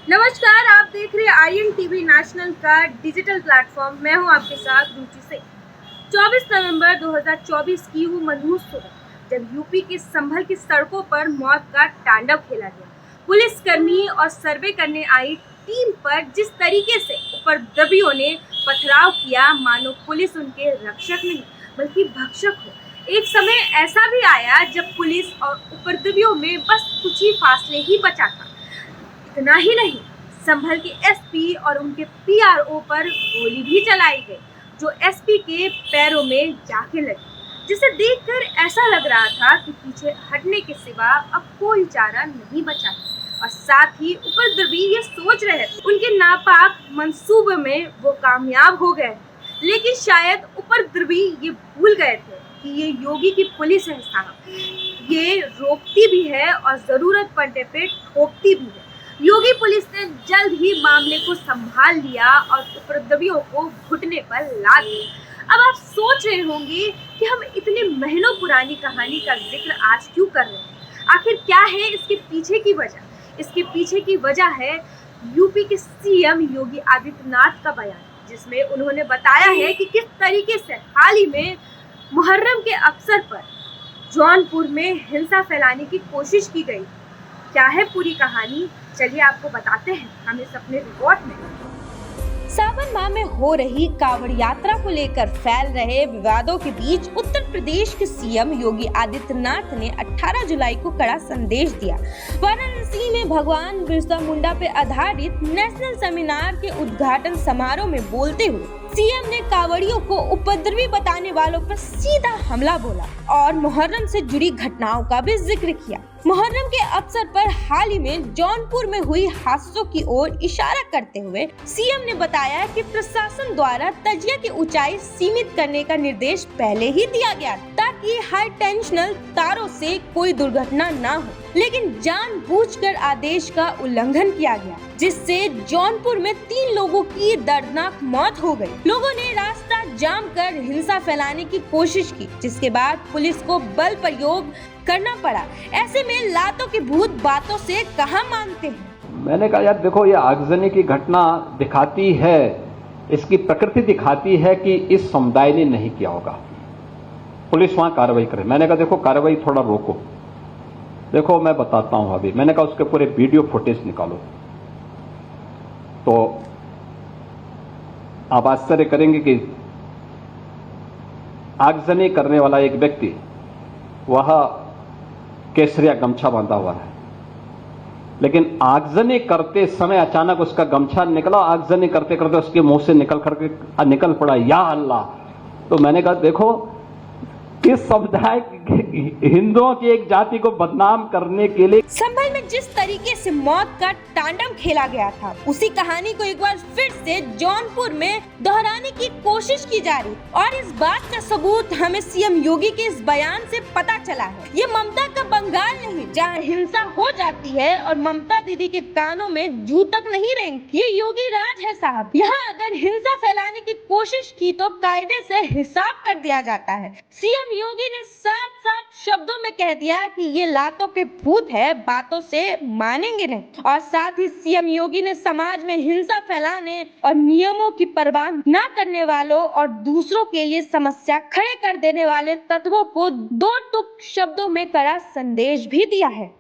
नमस्कार, आप देख रहे हैं आर्यन टीवी नेशनल का डिजिटल प्लेटफॉर्म। मैं हूं आपके साथ रुचि सिंह। 24 नवंबर 2024 की वो मनहूस सुबह, जब यूपी के संभल की सड़कों पर मौत का तांडव खेला गया। पुलिसकर्मी और सर्वे करने आई टीम पर जिस तरीके से उपद्रवियों ने पथराव किया, मानो पुलिस उनके रक्षक नहीं बल्कि भक्षक हो। एक समय ऐसा भी आया जब पुलिस और उपद्रवियों में बस कुछ ही फासले ही बचा था। इतना ही नहीं, संभल के एसपी और उनके पीआरओ पर गोली भी चलाई गई, जो एसपी के पैरों में जाके लगी, जिसे देखकर ऐसा लग रहा था कि पीछे हटने के सिवा अब कोई चारा नहीं बचा। और साथ ही उपद्रवी ये सोच रहे थे उनके नापाक मंसूबे में वो कामयाब हो गए, लेकिन शायद उपद्रवी ये भूल गए थे कि ये योगी की पुलिस है साहब। ये रोकती भी है और जरूरत पड़ने पे ठोकती भी है। योगी पुलिस ने जल्द ही मामले को संभाल लिया और उपद्रवियों को घुटने पर ला दिया। अब आप सोच रहे होंगे कि हम इतने महीनों पुरानी कहानी का जिक्र आज क्यों कर रहे हैं। आखिर क्या है इसके पीछे की वजह? इसके पीछे की वजह है यूपी के सीएम योगी आदित्यनाथ का बयान, जिसमें उन्होंने बताया है कि किस तरीके से हाल ही में मुहर्रम के अवसर पर जौनपुर में हिंसा फैलाने की कोशिश की गई। क्या है पूरी कहानी, चलिए आपको बताते हैं हम इस अपने रिपोर्ट में। सावन माह में हो रही कांवड़ यात्रा को लेकर फैल रहे विवादों के बीच उत्तर प्रदेश के सीएम योगी आदित्यनाथ ने 18 जुलाई को कड़ा संदेश दिया। वाराणसी में भगवान बिरसा मुंडा पे आधारित नेशनल सेमिनार के उद्घाटन समारोह में बोलते हुए सीएम ने कांवड़ियों को उपद्रवी बताने वालों पर सीधा हमला बोला और मुहर्रम से जुड़ी घटनाओं का भी जिक्र किया। मुहर्रम के अवसर पर हाल ही में जौनपुर में हुई हादसों की ओर इशारा करते हुए सीएम ने बताया कि प्रशासन द्वारा तजिया की ऊंचाई सीमित करने का निर्देश पहले ही दिया गया ताकि हाई टेंशनल तारों से कोई दुर्घटना न हो, लेकिन जानबूझकर आदेश का उल्लंघन किया गया, जिससे जौनपुर में 3 लोगों की दर्दनाक मौत हो गई। लोगों ने रास्ता जाम कर हिंसा फैलाने की कोशिश की, जिसके बाद पुलिस को बल प्रयोग करना पड़ा। ऐसे में लातों के भूत बातों से कहां मानते हैं। मैंने कहा यार देखो, ये आगजनी की घटना दिखाती है, इसकी प्रकृति दिखाती है कि इस समुदाय ने नहीं किया होगा, पुलिस वहां कार्रवाई करे। मैंने कहा देखो कार्रवाई थोड़ा रोको, देखो मैं बताता हूं अभी। मैंने कहा उसके पूरे वीडियो फुटेज निकालो, तो आप आश्चर्य करेंगे कि आगजनी करने वाला एक व्यक्ति वह केसरिया गमछा बांधा हुआ है, लेकिन आगजनी करते समय अचानक उसका गमछा निकला, आगजनी करते करते उसके मुंह से निकल पड़ा या अल्लाह। तो मैंने कहा देखो, किस समुदाय हिंदुओं की एक जाति को बदनाम करने के लिए संभल में जिस तरीके से मौत का तांडव खेला गया था, उसी कहानी को एक बार फिर से जौनपुर में दोहराने की कोशिश की जा रही, और इस बात का सबूत हमें सीएम योगी के इस बयान से पता चला है। ये ममता का बंगाल नहीं, जहाँ हिंसा हो जाती है और ममता दीदी के कानों में जू तक नहीं रेंगती। ये योगी राज है साहब। यहाँ अगर हिंसा फैलाने की कोशिश की तो कायदे से हिसाब कर दिया जाता है। सीएम योगी ने साफ साफ शब्दों में कह दिया कि ये लातों के भूत है, बातों से मानेंगे नहीं। और साथ ही सीएम योगी ने समाज में हिंसा फैलाने और नियमों की परवाह न करने वालों और दूसरों के लिए समस्या खड़े कर देने वाले तत्वों को 2 टूक शब्दों में कड़ा संदेश भी दिया है।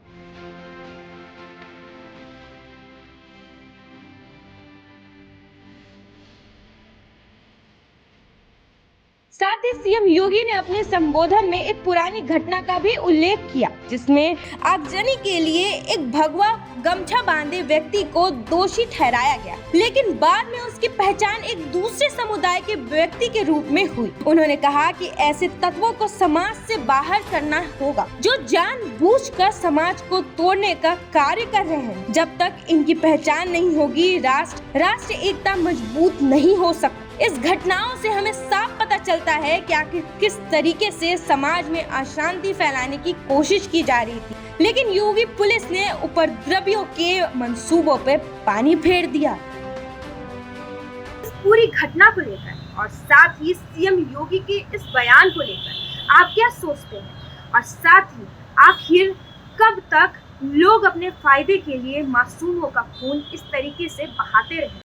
साथ ही सीएम योगी ने अपने संबोधन में एक पुरानी घटना का भी उल्लेख किया, जिसमें आगजनी के लिए एक भगवा गमछा बांधे व्यक्ति को दोषी ठहराया गया, लेकिन बाद में उसकी पहचान एक दूसरे समुदाय के व्यक्ति के रूप में हुई। उन्होंने कहा कि ऐसे तत्वों को समाज से बाहर करना होगा, जो जानबूझकर समाज को तोड़ने का कार्य कर रहे हैं। जब तक इनकी पहचान नहीं होगी, राष्ट्र एकता मजबूत नहीं हो सकती। इस घटनाओं से हमें साफ पता चलता है कि आखिर किस तरीके से समाज में अशांति फैलाने की कोशिश की जा रही थी, लेकिन योगी पुलिस ने उपद्रवियों के मंसूबों पे पानी फेर दिया। इस पूरी घटना को लेकर और साथ ही सीएम योगी के इस बयान को लेकर आप क्या सोचते हैं, और साथ ही आखिर कब तक लोग अपने फायदे के लिए मासूमों का खून इस तरीके से बहाते रहे।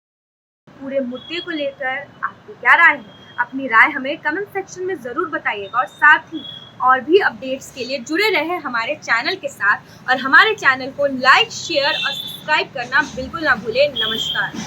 पूरे मुद्दे को लेकर आपकी क्या राय है? अपनी राय हमें कमेंट सेक्शन में ज़रूर बताइएगा और साथ ही और भी अपडेट्स के लिए जुड़े रहे हमारे चैनल के साथ और हमारे चैनल को लाइक, शेयर और सब्सक्राइब करना बिल्कुल ना भूलें। नमस्कार।